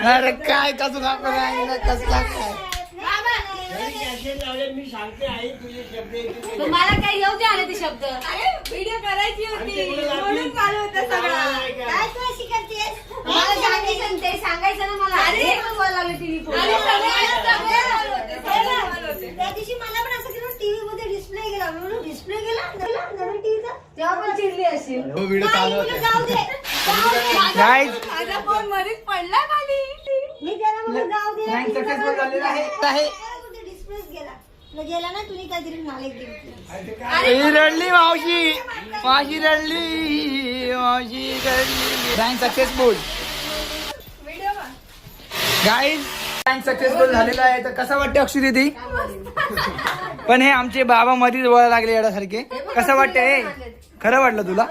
अरे काय कसं मी सांगते आहे तुझे शब्द तुम्हाला काय येऊ दे आले ते शब्द. अरे व्हिडिओ करायची होती म्हणून चालू होतं सगळं. काय तू अशी करतेस? मला सांगायचं ते सांगायचं ना मला. अरे बोलायला लागले टीव्ही फोन. त्या दिवशी मला पण असं केलं टीव्ही मध्ये डिस्प्ले गेला म्हणून डिस्प्ले गेला नवीन टीव्हीचा तेव्हा पण चिडली असेल. व्हिडिओ चालू होता. जाऊ दे Guys, माझा फोन मध्येच पडला खाली. मी त्याला म्हणलं जाऊ दे Prank successful झालेला आहे. डिस्प्लेच गेला ना तुम्ही काहीतरी नाले घेतली ही रडली मावशी मावशी रडली prank successful guys prank successful झालेला आहे. तर कसं वाटतं अक्षी दीदी? पण हे आमचे बाबा मध्येच बोलायला लागले येण्यासारखे. कसं वाटतं हे? खरं वाटलं तुला?